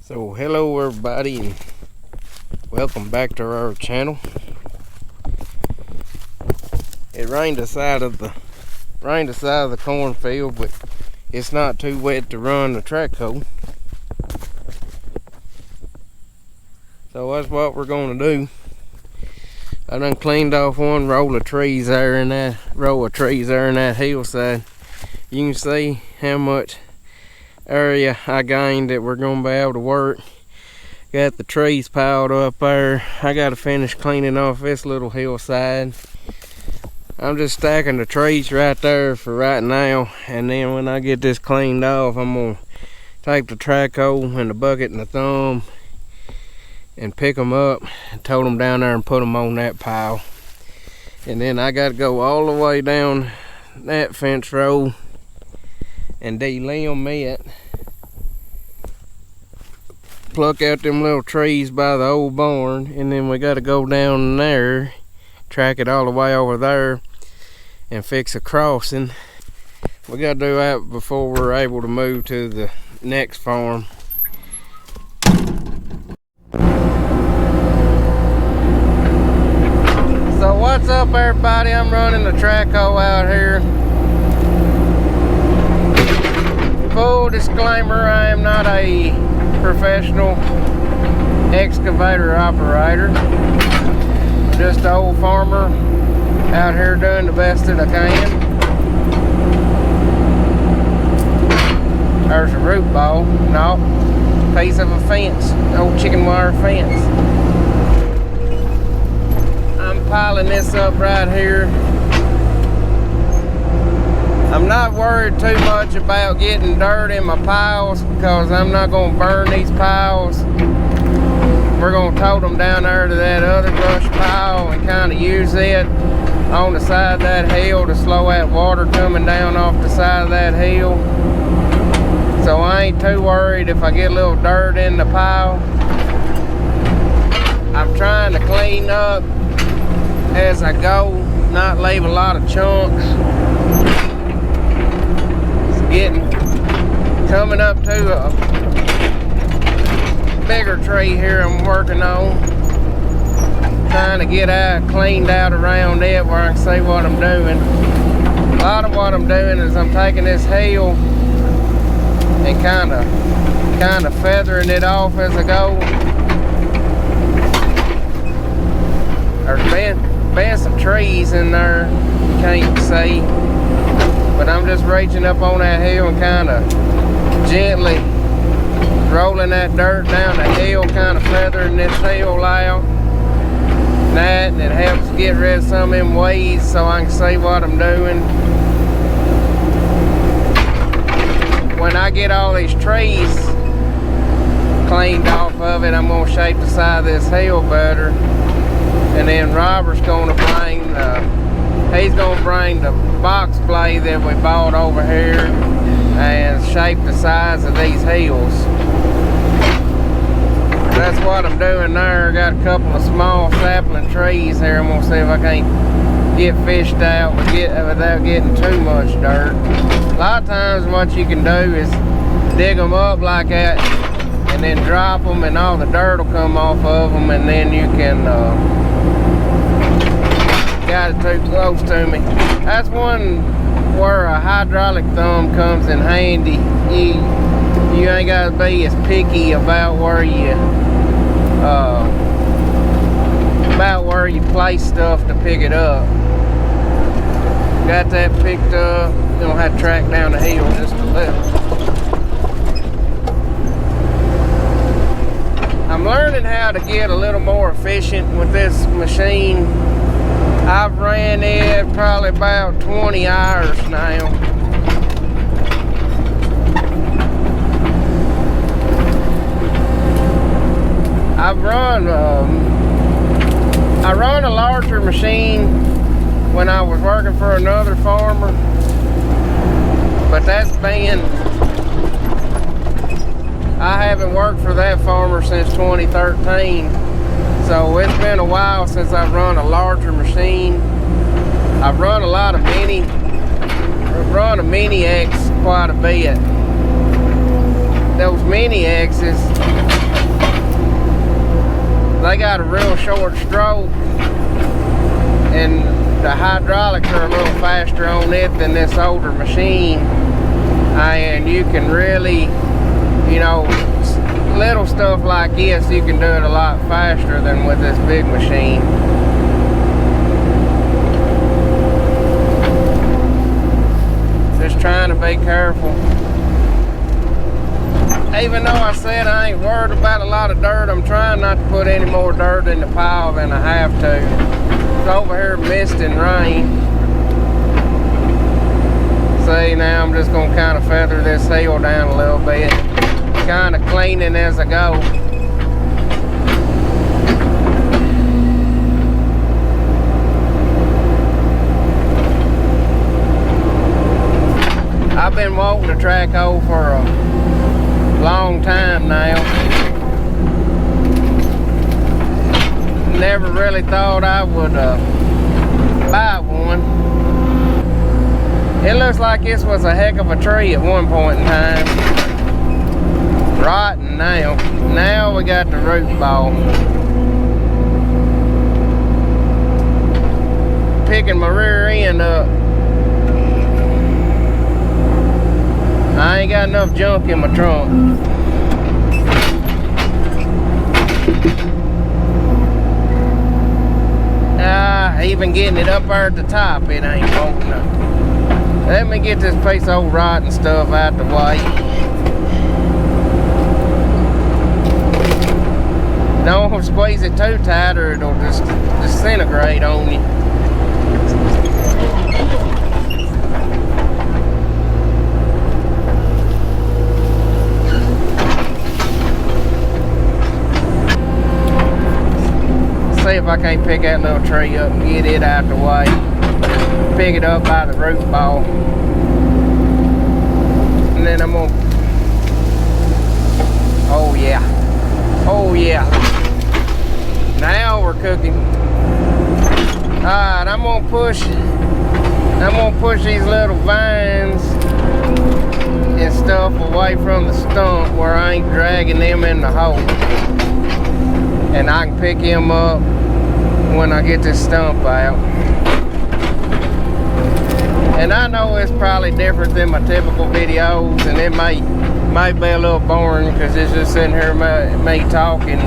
So hello everybody and welcome back to our channel. It rained the side of the cornfield, but it's not too wet to run the trackhoe. So that's what we're gonna do. I done cleaned off one row of trees there in that hillside. You can see how much area I gained that we're gonna be able to work. Got the trees piled up there. I gotta finish cleaning off this little hillside. I'm just stacking the trees right there for right now, and then when I get this cleaned off, I'm gonna take the trackhoe and the bucket and the thumb and pick them up and tote them down there and put them on that pile. And then I gotta go all the way down that fence row and de-limb it, pluck out them little trees by the old barn, and then we got to go down there, track it all the way over there and fix a crossing. We got to do that before we're able to move to the next farm. So what's up everybody? I'm running the trackhoe out here. Full disclaimer, I am not a professional excavator operator. Just an old farmer out here doing the best that I can. There's a root ball, no, piece of a fence, old chicken wire fence. I'm piling this up right here. I'm not worried too much about getting dirt in my piles because I'm not going to burn these piles. We're going to tote them down there to that other brush pile and kind of use it on the side of that hill to slow that water coming down off the side of that hill. So I ain't too worried if I get a little dirt in the pile. I'm trying to clean up as I go, not leave a lot of chunks. Coming up to a bigger tree here I'm working on. Trying to get out, cleaned out around it where I can see what I'm doing. A lot of what I'm doing is I'm taking this hill and kind of feathering it off as I go. There's been some trees in there you can't see, but I'm just reaching up on that hill and kind of gently rolling that dirt down the hill, kind of feathering this hill out. And it helps get rid of some of them weeds so I can see what I'm doing. When I get all these trees cleaned off of it, I'm going to shape the side of this hill better. And then Robert's going to bring the box blade that we bought over here and shape the size of these hills. That's what I'm doing there. I got a couple of small sapling trees here. I'm gonna see if I can't get fished out without getting too much dirt. A lot of times what you can do is dig them up like that and then drop them and all the dirt will come off of them, and then you can got it too close to me. That's one where a hydraulic thumb comes in handy. You ain't got to be as picky about where you place stuff to pick it up. Got that picked up. Gonna have to track down the hill just a little. I'm learning how to get a little more efficient with this machine. I've ran it probably about 20 hours now. I run a larger machine when I was working for another farmer, but I haven't worked for that farmer since 2013. So it's been a while since I've run a larger machine. I've run a lot of mini X quite a bit. Those mini X's they got a real short stroke, and the hydraulics are a little faster on it than this older machine, and you can really, you know, little stuff like this, you can do it a lot faster than with this big machine. Just trying to be careful. Even though I said I ain't worried about a lot of dirt, I'm trying not to put any more dirt in the pile than I have to. It's over here misting rain. See, now I'm just going to kind of feather this hill down a little bit. Kind of cleaning as I go. I've been walking the trackhoe for a long time now. Never really thought I would buy one. It looks like this was a heck of a tree at one point in time. Rotten now. Now we got the root ball. Picking my rear end up. I ain't got enough junk in my trunk. Even getting it up there at the top, it ain't holding up. Let me get this piece of old rotten stuff out the way. Don't squeeze it too tight or it'll just disintegrate on you. See if I can't pick that little tree up and get it out the way. Pick it up by the root ball. And then I'm gonna, oh yeah. Oh yeah. Now we're cooking. Alright, I'm gonna push these little vines and stuff away from the stump where I ain't dragging them in the hole. And I can pick him up when I get this stump out. And I know it's probably different than my typical videos, and it might be a little boring because it's just sitting here me talking,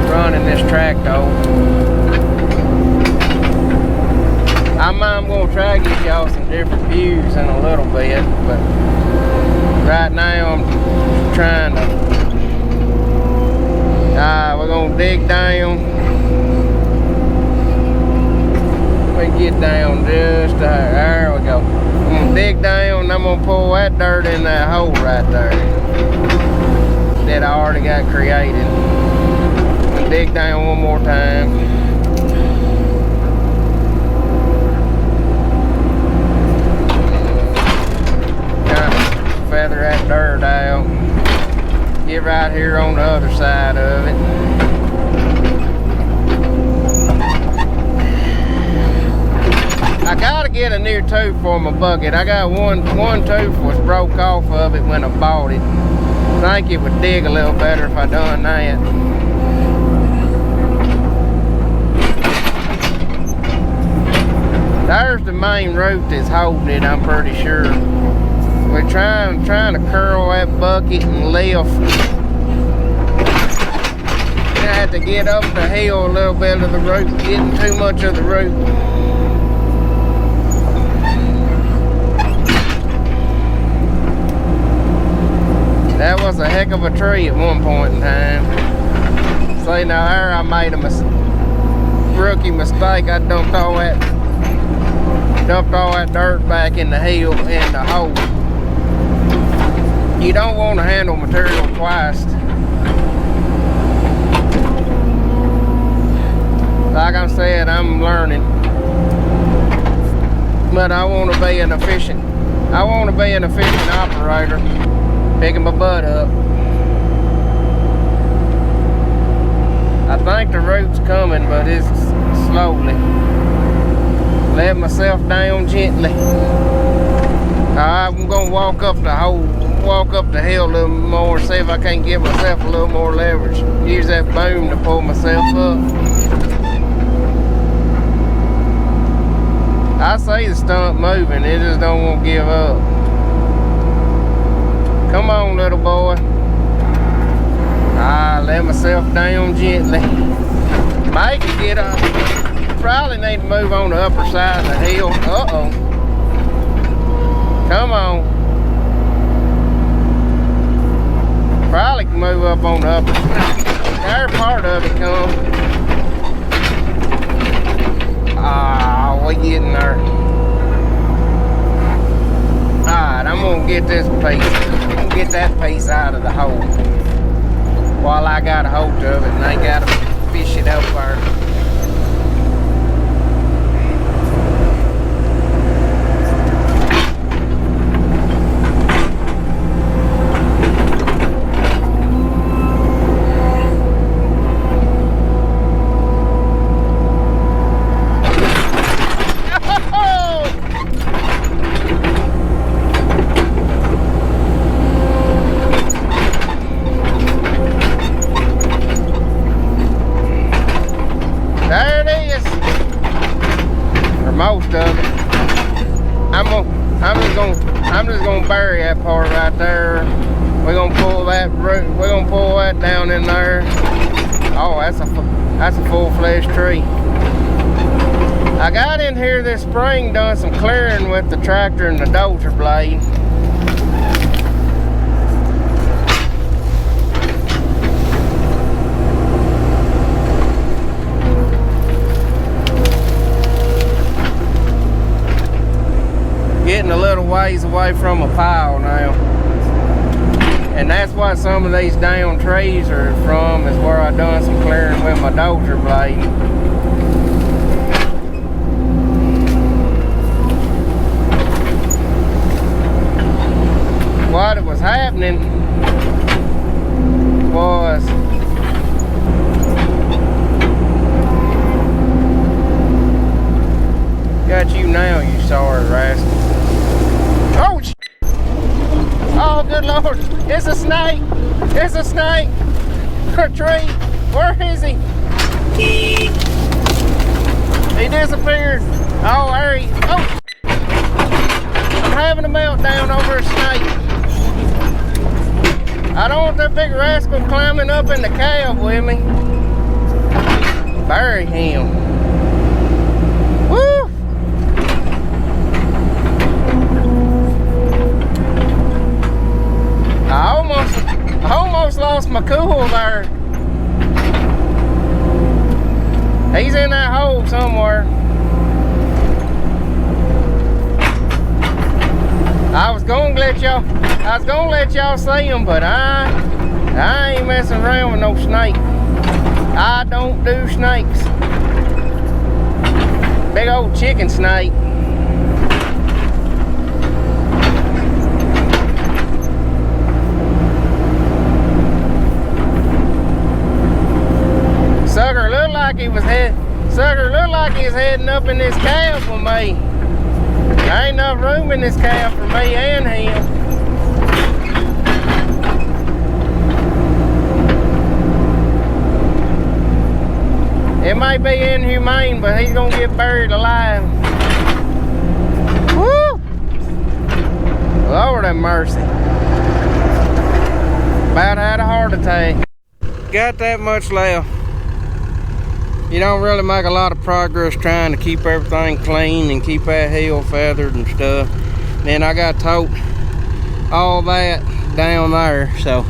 running this trackhoe. I'm gonna try to give y'all some different views in a little bit, but right now I'm trying to. We're gonna dig down. We get down just there we go. I'm gonna dig down and I'm gonna pull that dirt in that hole right there that I already got created. And dig down one more time. Kind of feather that dirt out. Get right here on the other side of it. I gotta get a new tooth for my bucket. I got one tooth was broke off of it when I bought it. I think it would dig a little better if I done that. There's the main root that's holding it, I'm pretty sure. We're trying to curl that bucket and lift. I had to get up the hill a little bit of the root, getting too much of the root. That was a heck of a tree at one point in time. See, now there I made a rookie mistake. I dumped all that dirt back in the hill and the hole. You don't want to handle material twice. Like I said, I'm learning. But I want to be an efficient operator. Picking my butt up. I think the root's coming, but it's slowly. Let myself down gently. I'm gonna walk up the hole walk up the hill a little more, see if I can't get myself a little more leverage. Use that boom to pull myself up. I see the stump moving, it just don't want to give up. Come on, little boy. I let myself down gently. Make it get up. Probably need to move on the upper side of the hill. Uh-oh. Come on. Probably can move up on the upper side. There part of it comes. Ah, we getting there. Alright, I'm gonna get this piece. I'm gonna get that piece out of the hole while I got a hold of it and I gotta fish it up there. I'm just gonna bury that part right there. We're gonna pull that down in there. Oh, that's a full-fledged tree. I got in here this spring, done some clearing with the tractor and the dozer blade. Getting a little ways away from a pile now, and that's what some of these down trees are from, is where I done some clearing with my dozer blade. What was happening was got you now, you sorry rascal. Oh, oh, good Lord. It's a snake. It's a snake. A tree. Where is he? He disappeared. Oh, there he. Oh. I'm having a meltdown over a snake. I don't want that big rascal climbing up in the cab with me. Bury him. Woo! I almost lost my cool there. He's in that hole somewhere. I was gonna let y'all see him, but I ain't messing around with no snake. I don't do snakes. Big old chicken snake. Sucker looked like he was heading up in this cab with me. There ain't enough room in this cab for me and him. It may be inhumane, but he's gonna get buried alive. Woo! Lord have mercy. About had a heart attack. Got that much left. You don't really make a lot of progress trying to keep everything clean and keep that hill feathered and stuff. Then I got to tote all that down there, so.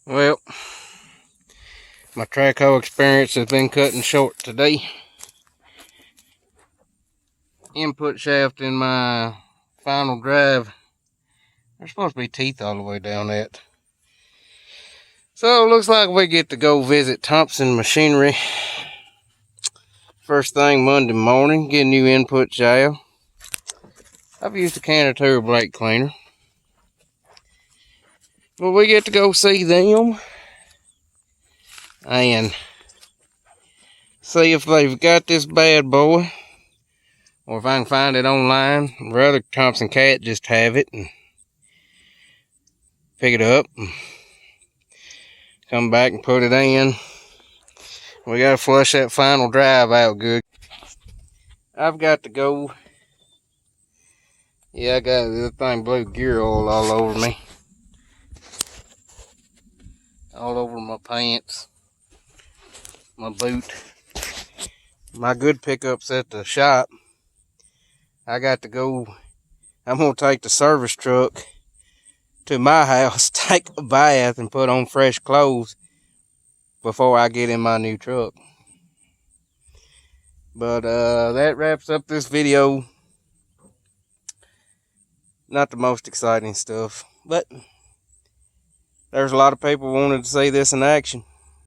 Well, my trackhoe experience has been cutting short today. Input shaft in my final drive, there's supposed to be teeth all the way down that. So it looks like we get to go visit Thompson Machinery first thing Monday morning, get a new input shaft. I've used a can or two of brake cleaner. But we get to go see them and see if they've got this bad boy, or if I can find it online. Rather Thompson Cat just have it and pick it up and come back and put it in. We gotta flush that final drive out good. I've got to go. Yeah, I got the thing blue gear oil all over me. All over my pants, my boot. My good pickup's at the shop. I got to go. I'm gonna take the service truck to my house, take a bath, and put on fresh clothes before I get in my new truck. But that wraps up this video. Not the most exciting stuff, but there's a lot of people wanted to see this in action.